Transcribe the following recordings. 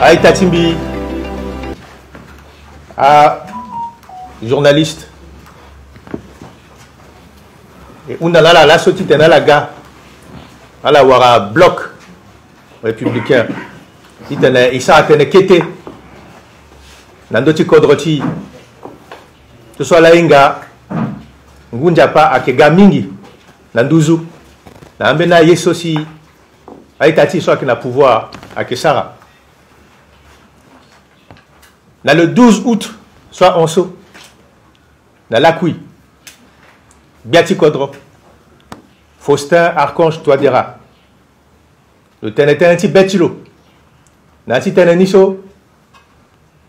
Aïta Timbi, journaliste. Et on a la sortie de la gare. À la Wara bloc républicain. Il s'est atteint kété. Nandoti kodroti. Ce soit la inga. Ngunjapa akega mingi. Nanduzu. Nambena yesosi. Aïtati soit qui n'a pouvoir à Kesara. Dans le 12 août, soit Onso, dans l'Akoui, Biati Kodro, Faustin Archange Touadéra, le Ténéténeti Betilo, Nanti Ténéniso,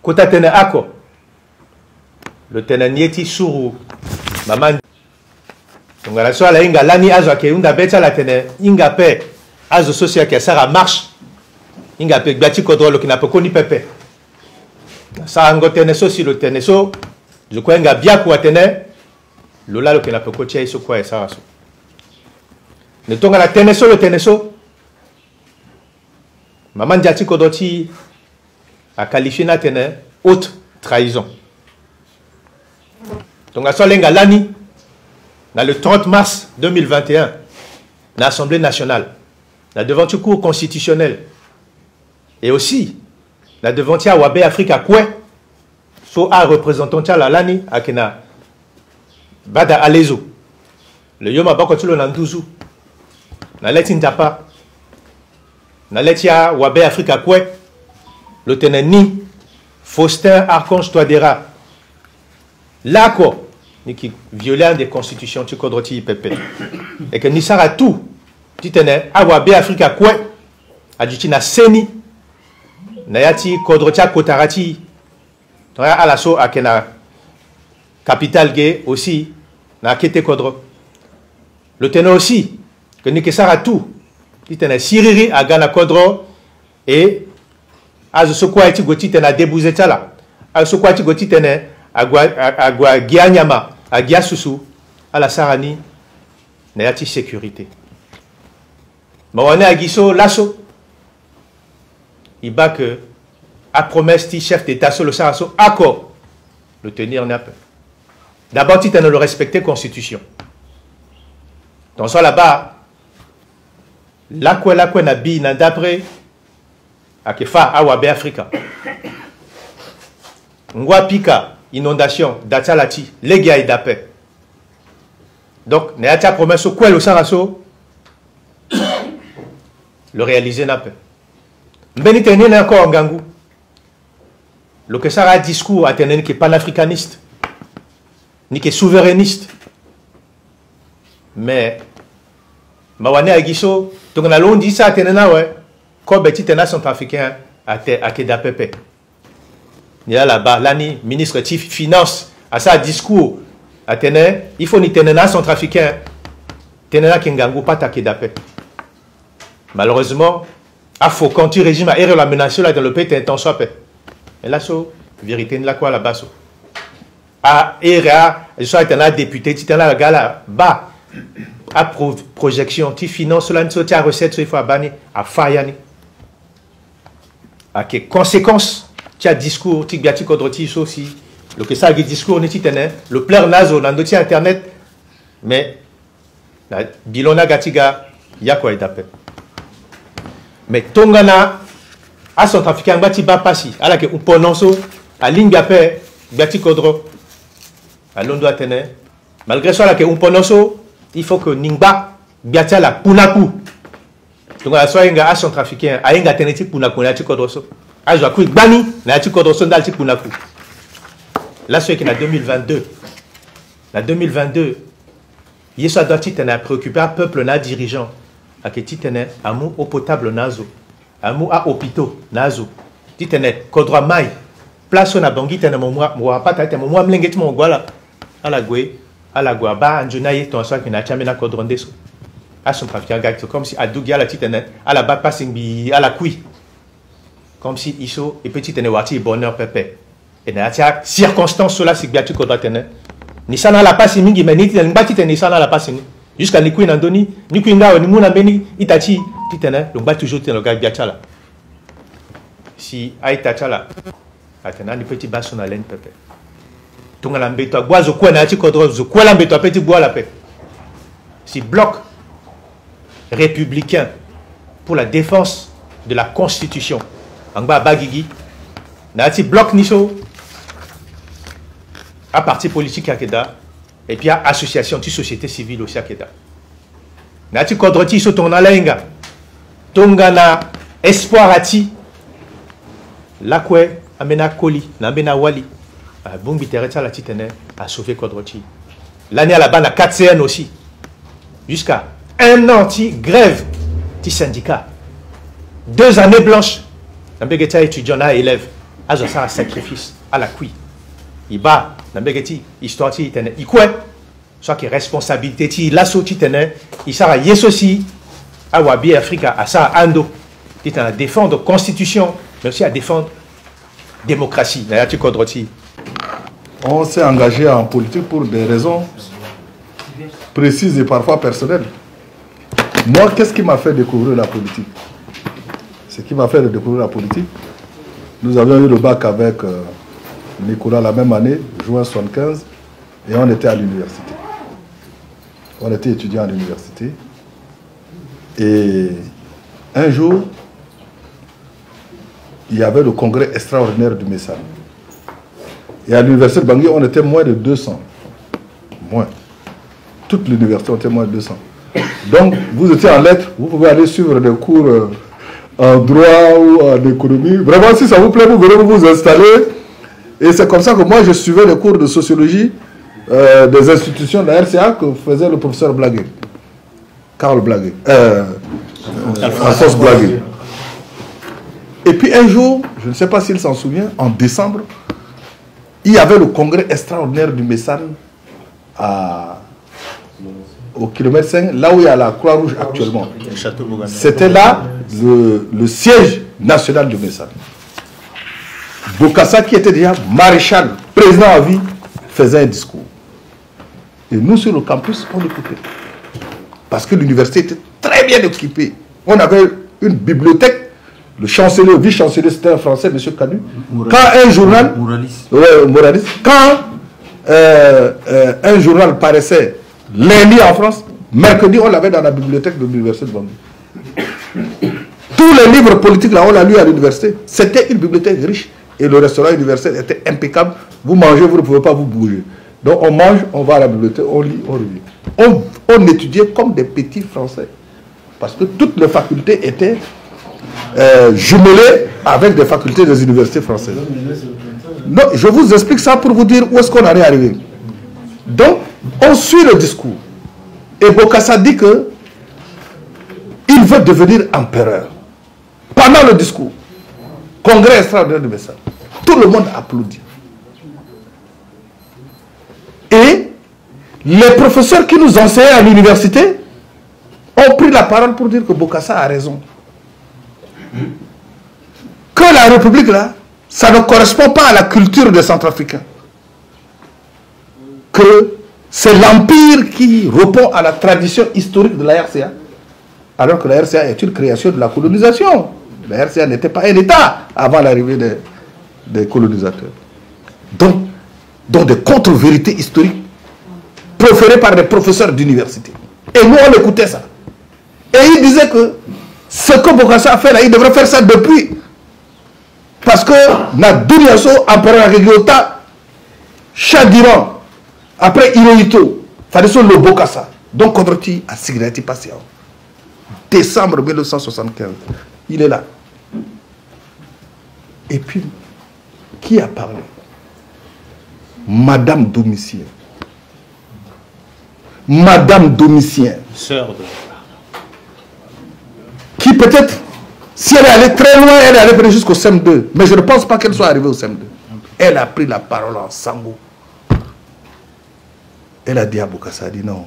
Kota Téné Ako, le Ténénieti Sourou, Maman. Donc à la soirée, la Inga Lani Azo, qui est une bête à la Téné, Inga Pe, Azo Social qui a Sarah marche, Inga Pe, Biati Kodro, le qui n'a pas connu Pepe. Ça a teneso si le teneso, je crois qu'il y a bien quoi tenir, le là le que n'a pas coaché sur quoi et ça. Ne tombe à la teneso le teneso. Maman Diati Kodoti a qualifié la tenir haute trahison. Donc à Solenga Lani, dans le 30 mars 2021, dans l'Assemblée nationale, la devanture cour constitutionnelle et aussi la devantia Wabe Africa Koué, so a représentant la lani akena bada alezo. Le yoma bakotulo nanduzu. Na leti ndapa. Na letia Wabe Africa Koué, le teneni Faustin Archange Touadéra. Lako ni qui violent des constitutions tu kodroti pepe. Et que ni sara tout. Tu tenais à Wabe Africa Koué, a dit na seni. Nayati Kodrotia Kotarati à la so akena capital gay aussi na kete Kodro. Le tenant aussi que Nikesara tout qui tenait Siriri à Gana Kodro et à ce quoi est goti tena débouzeta là à ce quoi est goti tenait à Gua Gianyama à Giasusu à la Sarani Nayati sécurité. Mawane à Giso Lasso. Il bat que, à promesse, ti chef d'État sur le Sarasso, accord, le tenir n'a pas. D'abord, tu ne le respecter constitution. Donc, ça là-bas, la quoi n'a bi, n'a d'après, à Kefa, à Wabe Africa. Ngwa Pika, inondation, d'Atsalati, les gars et d'appel. Donc, n'a pas promesse, quoi le Sarasso, le réaliser n'a pas. Mais il y a encore un gangou. Le que ça a discours à tenir qui est panafricaniste, ni qui est souverainiste. Mais, Mawane Agiso, donc on a l'on dit ça à tenir ouais, comme petit tenant centrafricain à Kedapepe. Il y a là-bas, l'année, ministre de Finance, à ça discours à tenir, il faut ni tenir centrafricain, tenir qui gangou pas à Kedapepe. Malheureusement, il faut quand tu régime à la menace là dans le pays, tu es en soi. Et là, la vérité, là quoi là-bas. À je suis un député, tu es là, là, bas, à projection, tu finances là, tu as recette, il faut abonner, à Fayani. À quelles conséquences, tu as discours, tu as dit aussi, le que ça a discours, le plaire nazo, dans le internet, mais, la bilona gatiga, il y a quoi il t'appelle. Mais Tongana, à Centrafricain, bati bapasi, à la que Upononso, à Lingapé, Gati Kodro, à Londo Atene. Malgré ça, à la que Upononso, il faut que Ningba, Biatia la Punaku. Donc, à soi, à Centrafricain, à Inga Teneti Punaku, Nati Kodroso. À Joakou, Bani, Nati Kodroso, Nati Punaku. Là, c'est qu'il y a 2022. La 2022, il y a doit être préoccupé à peuple, na dirigeant. À que titene amu eau potable nazo amu à hôpitaux nazo titene kodra mai place na bangi tene mo pas tete mo mlengeti mo gwala ala gwa ba anjuna yi ton so ki na chamena kodronde so à son trafic gacte comme si adugia la titene ala ba passing bi ala kui comme si iso et petit tene wati bonheur pepe et na tia circonstance cela si biatu kodra tene ni sana la passing mingi meniti tene ngati tene sana la passing jusqu'à Nikui Nandoni, Nikui Ngao, Nimuna Beni, Itachi, Titana, le bas toujours le gars Biachala. si Aïta Tchala, attendant les petits bassons à laine pépé. Tout le monde a bois au coin, n'a-t-il qu'au droit, au coin, l'embêtant, petit bois la paix. Si bloc républicain pour la défense de la Constitution, en bas Bagigi, n'a-t-il bloc Niso, à parti politique à Keda, et puis à association de société civile aussi à Keda. N'a-t-il qu'au droit, sur ton alenga, Tongana, espoir à ti, Lakwe, Amena Koli, Nambena Wali, Bungi Teresa la Titene, a sauvé Kodroti. L'année à la banne à 4 CN aussi. Jusqu'à un an, grève, syndicat. 2 années blanches. Nambegeta étudiant à élève. À un sacrifice à la cuit. Il bat, Nambegeti, histoire Titene. Il quoi? Soit que responsabilité, l'assaut Titene, il sera yes aussi, à Wabi Africa, à ça, Ando. Il est à défendre la constitution, mais aussi à défendre la démocratie. On s'est engagé en politique pour des raisons précises et parfois personnelles. Moi, qu'est-ce qui m'a fait découvrir la politique? Ce qui m'a fait découvrir la politique, nous avions eu le bac avec Nicolas la même année, juin 75, et on était à l'université. On était étudiants à l'université. Et un jour, il y avait le congrès extraordinaire du Messal. Et à l'université de Bangui, on était moins de 200. Moins. Toute l'université était moins de 200. Donc, vous étiez en lettres, vous pouvez aller suivre des cours en droit ou en économie. Vraiment, si ça vous plaît, vous venez vous installer. Et c'est comme ça que moi, je suivais les cours de sociologie des institutions de la RCA que faisait le professeur Blaguet. Karl Blaguet. Alphonse Blaguet. Et puis un jour, je ne sais pas s'il s'en souvient, en décembre, il y avait le congrès extraordinaire du Messan au kilomètre 5, là où il y a la Croix-Rouge actuellement. C'était là le siège national du Messan. Bokassa, qui était déjà maréchal, président à vie, faisait un discours. Et nous, sur le campus, on écoutait. Parce que l'université était très bien équipée. On avait une bibliothèque. Le chancelier, le vice-chancelier, c'était un Français, M. Canu. Quand un journal... Moraliste. Quand un journal paraissait lundi en France, mercredi, on l'avait dans la bibliothèque de l'université de Bangui. Tous les livres politiques, là, on l'a lu à l'université. C'était une bibliothèque riche. Et le restaurant universitaire était impeccable. Vous mangez, vous ne pouvez pas vous bouger. Donc on mange, on va à la bibliothèque, on lit, on revient. On étudiait comme des petits Français. Parce que toutes les facultés étaient jumelées avec des facultés des universités françaises. Non, je vous explique ça pour vous dire où est-ce qu'on en est arrivé. Donc, on suit le discours. Et Bokassa dit que il veut devenir empereur. Pendant le discours, congrès extraordinaire de Messal, tout le monde applaudit. Et les professeurs qui nous enseignaient à l'université ont pris la parole pour dire que Bokassa a raison. Que la République, là, ça ne correspond pas à la culture des Centrafricains. Que c'est l'Empire qui répond à la tradition historique de la RCA. Alors que la RCA est une création de la colonisation. La RCA n'était pas un État avant l'arrivée des colonisateurs. Donc des contre-vérités historiques proférées par des professeurs d'université. Et nous, on écoutait ça. Et il disait que ce que Bokassa a fait là, il devrait faire ça depuis. Parce que Naduniaso, empereur Agegiota, Chadiran, après Hirohito, Fadiso le Bokassa. Donc, Kodroti a signé patient. Décembre 1975. Il est là. Et puis, qui a parlé? Madame Domitien. Madame Domitien. Sœur de... Qui peut-être, si elle est allée très loin, elle est allée jusqu'au CM2. Mais je ne pense pas qu'elle soit arrivée au CM2. Elle a pris la parole en sango. Elle a dit à Bokassa, dit non.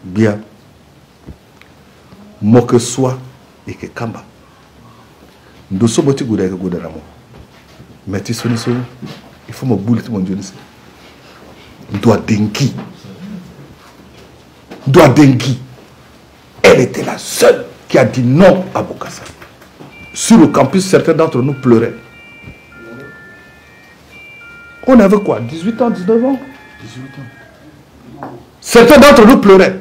Bien. Moque soit et que Kamba. Nous sommes petits goudets que goudets d'amour. Mais tu sais, il faut me bouler mon Dieu. Doit dengi. Doit dengi. Elle était la seule qui a dit non à Bokassa. sur le campus, certains d'entre nous pleuraient. On avait quoi? 18 ans, 19 ans? 18 ans. Certains d'entre nous pleuraient.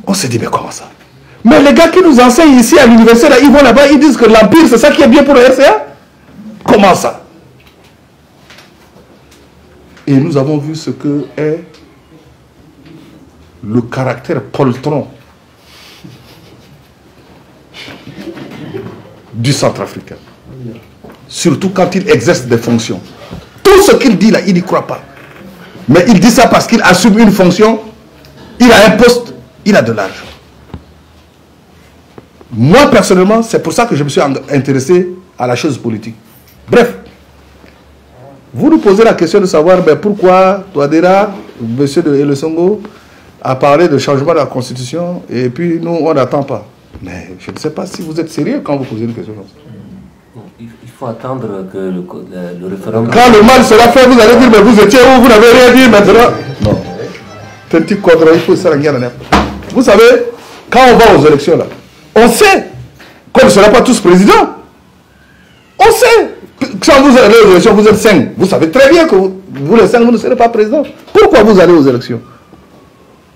On s'est dit, mais comment ça? Mais les gars qui nous enseignent ici à l'université, ils vont là-bas, ils disent que l'Empire, c'est ça qui est bien pour le RCA? Comment ça? Et nous avons vu ce que est le caractère poltron du Centrafricain. Surtout quand il exerce des fonctions. Tout ce qu'il dit là, il n'y croit pas. Mais il dit ça parce qu'il assume une fonction, il a un poste, il a de l'argent. Moi, personnellement, c'est pour ça que je me suis intéressé à la chose politique. Bref, vous nous posez la question de savoir ben, pourquoi Touadéra, M. de El Songo, a parlé de changement de la Constitution et puis nous, on n'attend pas. Mais je ne sais pas si vous êtes sérieux quand vous posez une question comme ça. Il faut attendre que le référendum... Quand le mal sera fait, vous allez dire, mais vous étiez où, vous n'avez rien dit maintenant. Non. C'est un petit quadre, il faut ça. Vous savez, quand on va aux élections là, on sait qu'on ne sera pas tous présidents. On sait. Quand vous allez aux élections, vous êtes 5. Vous savez très bien que vous les 5, vous ne serez pas président. Pourquoi vous allez aux élections?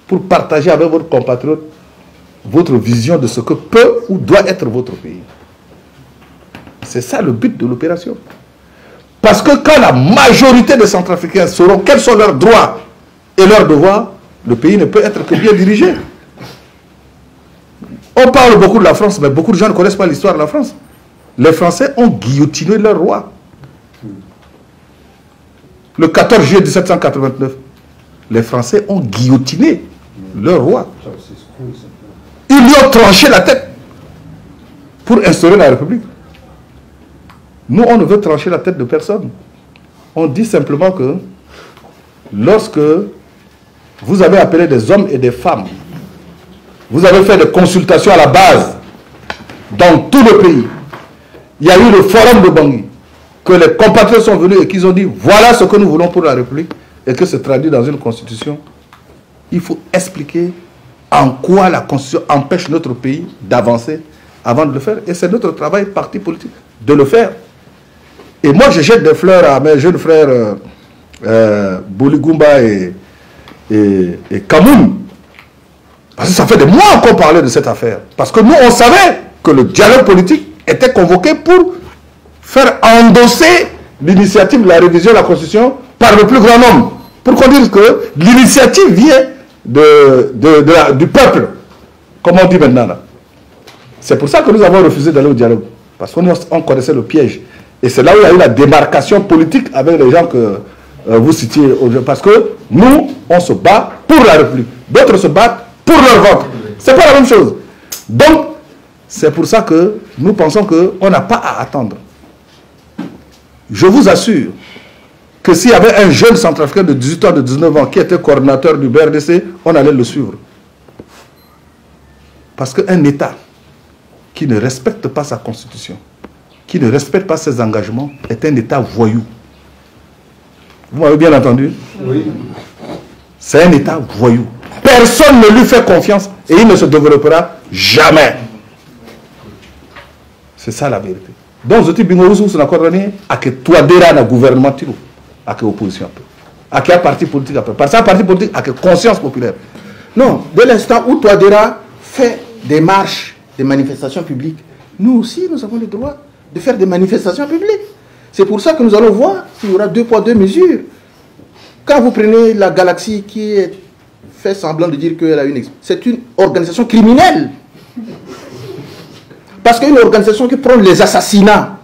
Pour partager avec votre compatriote votre vision de ce que peut ou doit être votre pays. C'est ça le but de l'opération. Parce que quand la majorité des Centrafricains sauront quels sont leurs droits et leurs devoirs, le pays ne peut être que bien dirigé. On parle beaucoup de la France, mais beaucoup de gens ne connaissent pas l'histoire de la France. Les Français ont guillotiné leur roi. Le 14 juillet 1789, les Français ont guillotiné leur roi. Ils lui ont tranché la tête pour instaurer la République. Nous, on ne veut trancher la tête de personne. On dit simplement que lorsque vous avez appelé des hommes et des femmes, vous avez fait des consultations à la base dans tout le pays. Il y a eu le forum de Bangui, que les compatriotes sont venus et qu'ils ont dit voilà ce que nous voulons pour la République et que c'est traduit dans une constitution. Il faut expliquer en quoi la constitution empêche notre pays d'avancer avant de le faire. Et c'est notre travail, parti politique, de le faire. Et moi, je jette des fleurs à mes jeunes frères Boligumba et Kamoun. Parce que ça fait des mois qu'on parlait de cette affaire. Parce que nous, on savait que le dialogue politique était convoqué pour faire endosser l'initiative de la révision de la Constitution par le plus grand nombre. Pour qu'on dise que l'initiative vient du peuple, comme on dit maintenant là. C'est pour ça que nous avons refusé d'aller au dialogue. Parce qu'on connaissait le piège. Et c'est là où il y a eu la démarcation politique avec les gens que vous citiez aujourd'hui. Parce que nous, on se bat pour la République. D'autres se battent pour leur vote. C'est pas la même chose. Donc, c'est pour ça que nous pensons qu'on n'a pas à attendre. Je vous assure que s'il y avait un jeune centrafricain de 18 ans, de 19 ans qui était coordinateur du BRDC, on allait le suivre. Parce qu'un État qui ne respecte pas sa constitution, qui ne respecte pas ses engagements, est un État voyou. Vous m'avez bien entendu? Oui. C'est un État voyou. Personne ne lui fait confiance et il ne se développera jamais. C'est ça la vérité. Donc, je dis, Bingouzou, c'est d'accord, à que toi, déjà, le gouvernement, à que l'opposition, à que un parti politique, parce que un parti politique, à que conscience populaire. Non, dès l'instant où Touadéra fait des marches, des manifestations publiques, nous aussi, nous avons le droit de faire des manifestations publiques. C'est pour ça que nous allons voir s'il y aura 2 poids 2 mesures. Quand vous prenez la Galaxie qui fait semblant de dire qu'elle a une... C'est une organisation criminelle. Parce qu'une organisation qui prend les assassinats,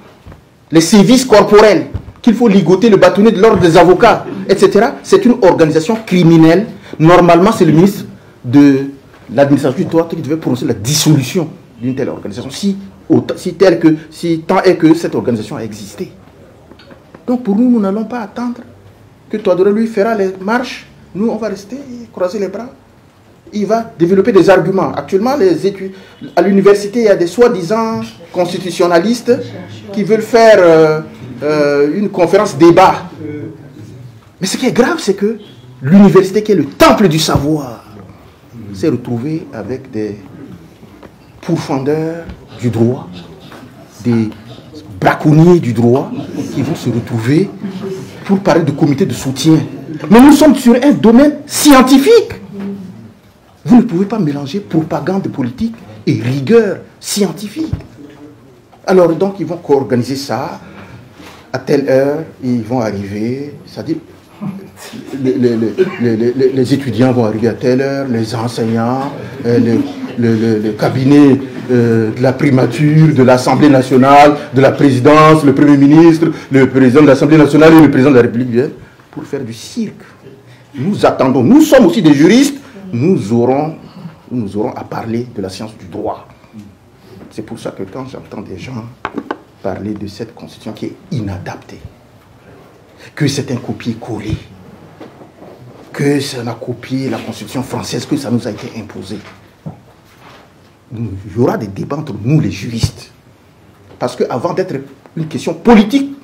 les sévices corporels, qu'il faut ligoter, le bâtonnet de l'ordre des avocats, etc., c'est une organisation criminelle. Normalement, c'est le ministre de l'administration du droit qui devait prononcer la dissolution d'une telle organisation, si tant est que cette organisation a existé. Donc pour nous, nous n'allons pas attendre que Touadéra lui fera les marches. Nous, on va rester, croiser les bras. Il va développer des arguments. Actuellement, à l'université, il y a des soi-disant constitutionnalistes qui veulent faire une conférence débat. Mais ce qui est grave, c'est que l'université, qui est le temple du savoir, s'est retrouvée avec des pourfendeurs du droit des braconniers du droit qui vont se retrouver pour parler de comité de soutien. Mais nous sommes sur un domaine scientifique. Vous ne pouvez pas mélanger propagande politique et rigueur scientifique. Alors donc ils vont co-organiser ça. À telle heure, ils vont arriver, c'est-à-dire les étudiants vont arriver à telle heure, les enseignants, le cabinet de la primature, de l'Assemblée nationale, de la présidence, le Premier ministre, le président de l'Assemblée nationale et le président de la République viennent pour faire du cirque. Nous attendons, nous sommes aussi des juristes, nous aurons à parler de la science du droit. C'est pour ça que quand j'entends des gens parler de cette constitution qui est inadaptée, que c'est un copier-coller, que ça a copié la constitution française, que ça nous a été imposé. Il y aura des débats entre nous les juristes. Parce qu'avant d'être une question politique,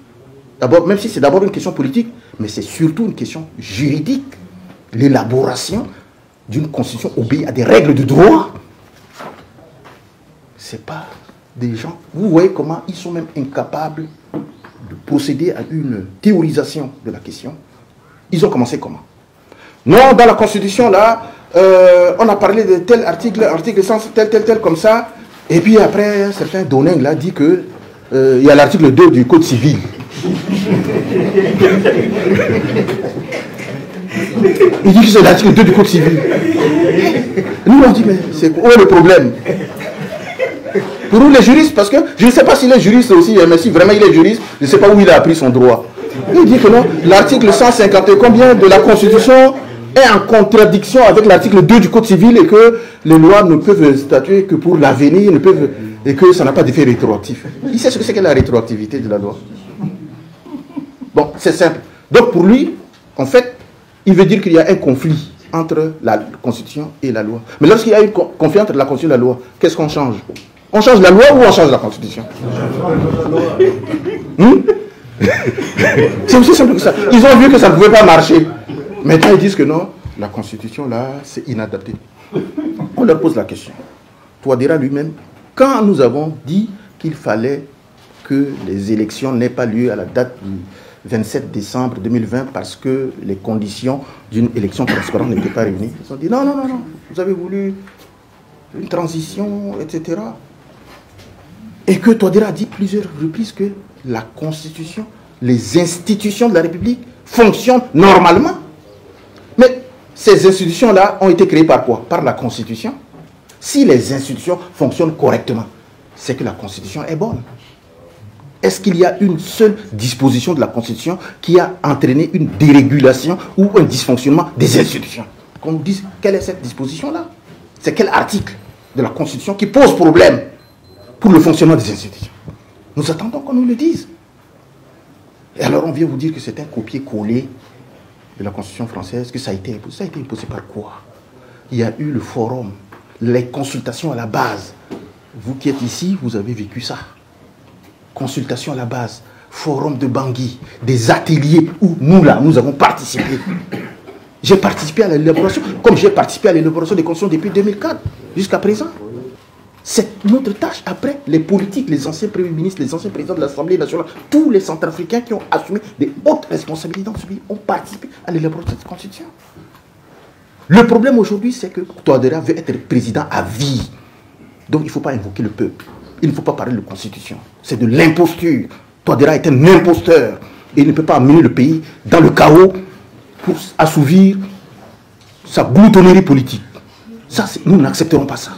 d'abord, même si c'est d'abord une question politique, mais c'est surtout une question juridique. L'élaboration d'une constitution obéit à des règles de droit. C'est pas des gens... Vous voyez comment ils sont même incapables de procéder à une théorisation de la question. Ils ont commencé comment? Non, dans la Constitution, là, on a parlé de tel article 100, tel, comme ça. Et puis après, un certain Doning là dit que il y a l'article 2 du Code civil. Il dit que c'est l'article 2 du Code civil. Nous, on dit, mais c'est où est le problème? Pour nous, les juristes, parce que je ne sais pas s'il est juriste aussi, mais si vraiment il est juriste, je ne sais pas où il a appris son droit. Il dit que non, l'article 150 combien de la Constitution est en contradiction avec l'article 2 du Code civil et que les lois ne peuvent statuer que pour l'avenir, et que ça n'a pas d'effet rétroactif. Il sait ce que c'est que la rétroactivité de la loi. Bon, c'est simple. Donc pour lui, en fait, il veut dire qu'il y a un conflit entre la Constitution et la loi. Mais lorsqu'il y a un conflit entre la Constitution et la loi, qu'est-ce qu'on change? On change la loi ou on change la Constitution? C'est aussi simple que ça. Ils ont vu que ça ne pouvait pas marcher. Maintenant, ils disent que non, la Constitution, là, c'est inadapté. On leur pose la question. Touadéra lui-même, quand nous avons dit qu'il fallait que les élections n'aient pas lieu à la date du 27 décembre 2020 parce que les conditions d'une élection transparente n'étaient pas réunies, ils ont dit non, vous avez voulu une transition, etc. Et que Touadéra a dit plusieurs reprises que la Constitution, les institutions de la République fonctionnent normalement. Mais ces institutions-là ont été créées par quoi? Par la Constitution. Si les institutions fonctionnent correctement, c'est que la Constitution est bonne. Est-ce qu'il y a une seule disposition de la Constitution qui a entraîné une dérégulation ou un dysfonctionnement des institutions? Qu'on nous dise quelle est cette disposition-là? C'est quel article de la Constitution qui pose problème pour le fonctionnement des institutions? Nous attendons qu'on nous le dise. Et alors on vient vous dire que c'est un copier-coller de la Constitution française, que ça a été imposé. Ça a été imposé par quoi? Il y a eu le forum, les consultations à la base. Vous qui êtes ici, vous avez vécu ça. Consultation à la base, forum de Bangui, des ateliers où nous là, nous avons participé. J'ai participé à l'élaboration, comme j'ai participé à l'élaboration des constitutions depuis 2004, jusqu'à présent. C'est notre tâche. Après, les politiques, les anciens premiers ministres, les anciens présidents de l'Assemblée nationale, tous les Centrafricains qui ont assumé des hautes responsabilités dans ce pays ont participé à l'élaboration de cette constitution. Le problème aujourd'hui, c'est que Touadéra veut être président à vie. Donc il ne faut pas invoquer le peuple. Il ne faut pas parler de constitution. C'est de l'imposture. Touadéra est un imposteur. Et il ne peut pas amener le pays dans le chaos pour assouvir sa gloutonnerie politique. Ça, nous n'accepterons pas ça.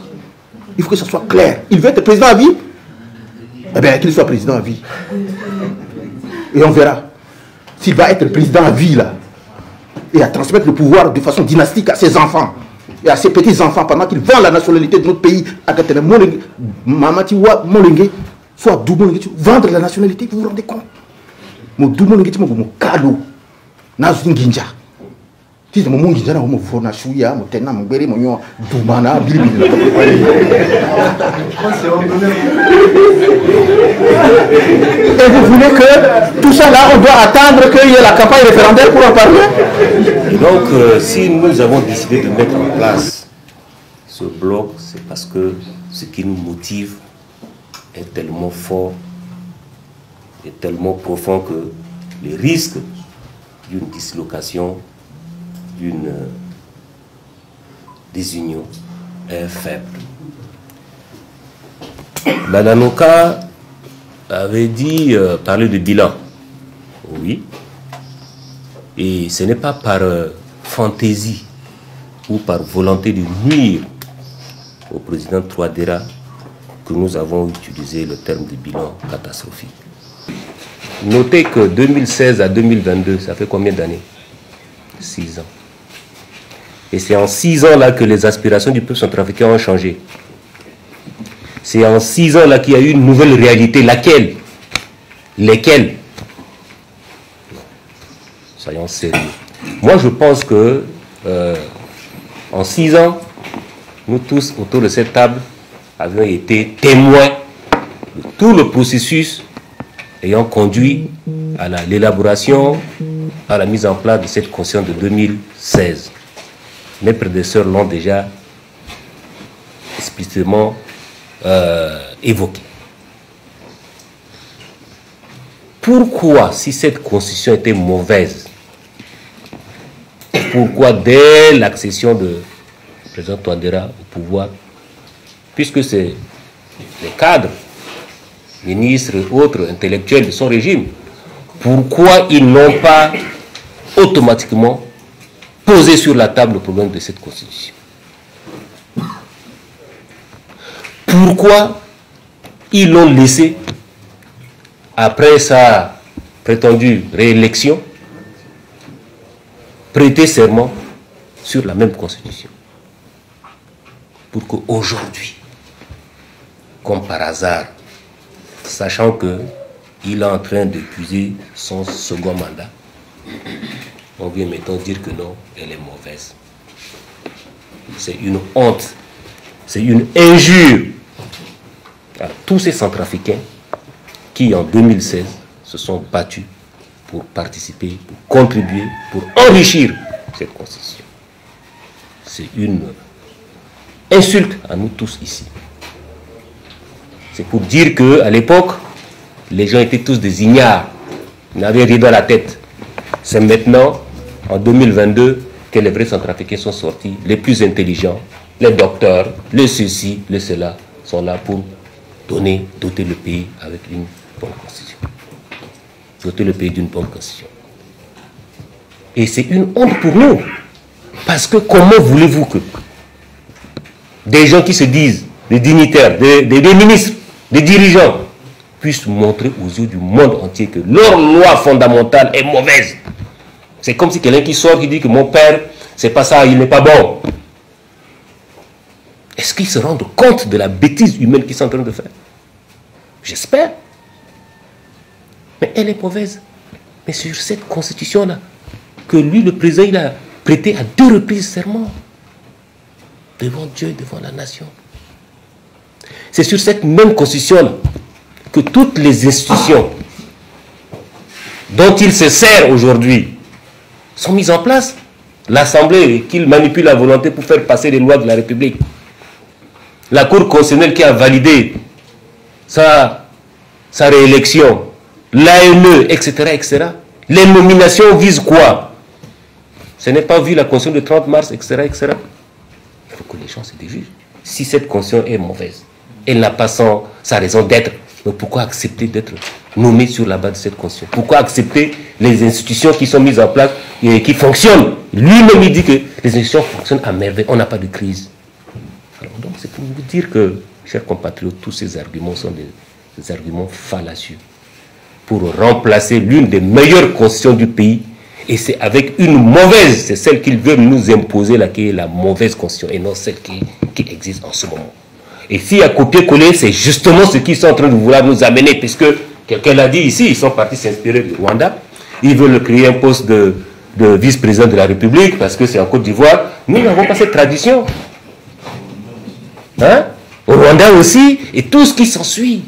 Il faut que ça soit clair. Il veut être président à vie. Eh bien, qu'il soit président à vie. Et on verra. S'il va être président à vie, là, et à transmettre le pouvoir de façon dynastique à ses enfants, et à ses petits-enfants, pendant qu'ils vendent la nationalité de notre pays, à Katene, Mamatiwa, Molengue, soit Doumolengue, vendre la nationalité, vous vous rendez compte? Mon Doumolengue, mon cadeau, Nazu Nginja. Si je me dis que je vais faire un chouïa, je vais faire un doumana, et vous voulez que tout ça là, on doit attendre qu'il y ait la campagne référendaire pour en parler? Donc, si nous avons décidé de mettre en place ce bloc, c'est parce que ce qui nous motive est tellement fort est tellement profond que les risques d'une dislocation, d'une désunion est faible. Madanoka avait dit, parler de bilan. Oui. Et ce n'est pas par fantaisie ou par volonté de nuire au président Touadéra que nous avons utilisé le terme de bilan catastrophique. Notez que 2016 à 2022, ça fait combien d'années? 6 ans. Et c'est en 6 ans là que les aspirations du peuple centrafricain ont changé. C'est en 6 ans là qu'il y a eu une nouvelle réalité. Laquelle? Lesquelles? Soyons sérieux. Moi, je pense que en 6 ans, nous tous autour de cette table avions été témoins de tout le processus ayant conduit à l'élaboration, à la mise en place de cette conscience de 2016. Mes prédécesseurs l'ont déjà explicitement évoqué. Pourquoi, si cette constitution était mauvaise, pourquoi dès l'accession de président Touadéra au pouvoir, puisque c'est les cadres, ministres et autres intellectuels de son régime, pourquoi ils n'ont pas automatiquement posé sur la table le problème de cette constitution? Pourquoi ils l'ont laissé, après sa prétendue réélection, prêter serment sur la même constitution? Pour qu'aujourd'hui, comme par hasard, sachant qu'il est en train d'épuiser son second mandat, on vient maintenant dire que non, elle est mauvaise. C'est une honte, c'est une injure à tous ces Centrafricains qui, en 2016, se sont battus pour participer, pour contribuer, pour enrichir cette constitution. C'est une insulte à nous tous ici. C'est pour dire qu'à l'époque, les gens étaient tous des ignares, ils n'avaient rien dans la tête. C'est maintenant, en 2022, que les vrais Centrafricains sont sortis, les plus intelligents, les docteurs, les ceci, les cela, sont là pour doter le pays avec une bonne constitution. Doter le pays d'une bonne constitution. Et c'est une honte pour nous. Parce que comment voulez-vous que des gens qui se disent des dignitaires, des ministres, des dirigeants, puissent montrer aux yeux du monde entier que leur loi fondamentale est mauvaise? C'est comme si quelqu'un qui sort, qui dit que mon père, c'est pas ça, il n'est pas bon. Est-ce qu'ils se rendent compte de la bêtise humaine qu'ils sont en train de faire? J'espère. Mais elle est mauvaise. Mais sur cette constitution-là, que lui, le président, il a prêté à 2 reprises serment devant Dieu et devant la nation. C'est sur cette même constitution-là que toutes les institutions dont il se sert aujourd'hui sont mises en place. L'Assemblée, qu'il manipule la volonté pour faire passer les lois de la République. La Cour constitutionnelle qui a validé sa réélection. L'ANE, etc., etc. Les nominations visent quoi? Ce n'est pas vu la Constitution de 30 mars, etc., etc. Il faut que les gens se déjugent. Si cette Constitution est mauvaise, elle n'a pas sa raison d'être. Donc pourquoi accepter d'être nommé sur la base de cette Constitution? Pourquoi accepter les institutions qui sont mises en place et qui fonctionnent? Lui-même, il dit que les institutions fonctionnent à merveille, on n'a pas de crise. Alors, donc c'est pour vous dire que, chers compatriotes, tous ces arguments sont des arguments fallacieux pour remplacer l'une des meilleures constitutions du pays. Et c'est avec une mauvaise, c'est celle qu'ils veulent nous imposer, là, qui est la mauvaise constitution, et non celle qui existe en ce moment. Et s'il y a copier-coller, c'est justement ce qu'ils sont en train de vouloir nous amener, puisque quelqu'un l'a dit ici, ils sont partis s'inspirer du Rwanda. Ils veulent créer un poste de vice-président de la République, parce que c'est en Côte d'Ivoire. Nous n'avons pas cette tradition. Hein? Au Rwanda aussi, et tout ce qui s'ensuit.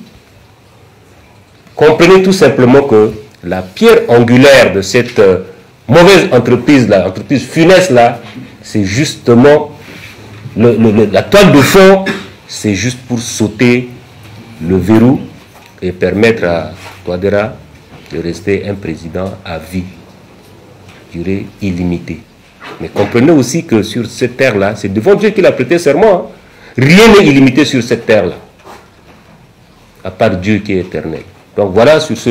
Comprenez tout simplement que la pierre angulaire de cette mauvaise entreprise, là, entreprise funeste là, c'est justement la toile de fond, c'est juste pour sauter le verrou et permettre à Touadéra de rester un président à vie, durée illimitée. Mais comprenez aussi que sur cette terre-là, c'est devant Dieu qu'il a prêté serment. Hein. Rien n'est illimité sur cette terre-là, à part Dieu qui est éternel. Donc voilà, sur ce,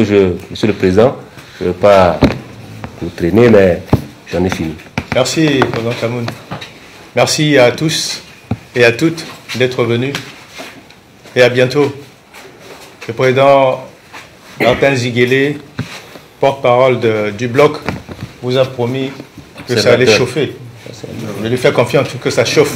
Monsieur le Président, je ne veux pas vous traîner, mais j'en ai fini. Merci, Président Kamoun. Merci à tous et à toutes d'être venus. Et à bientôt. Le président Martin Ziguélé, porte-parole du bloc, vous a promis que ça allait chauffer. Je lui fais confiance que ça chauffe.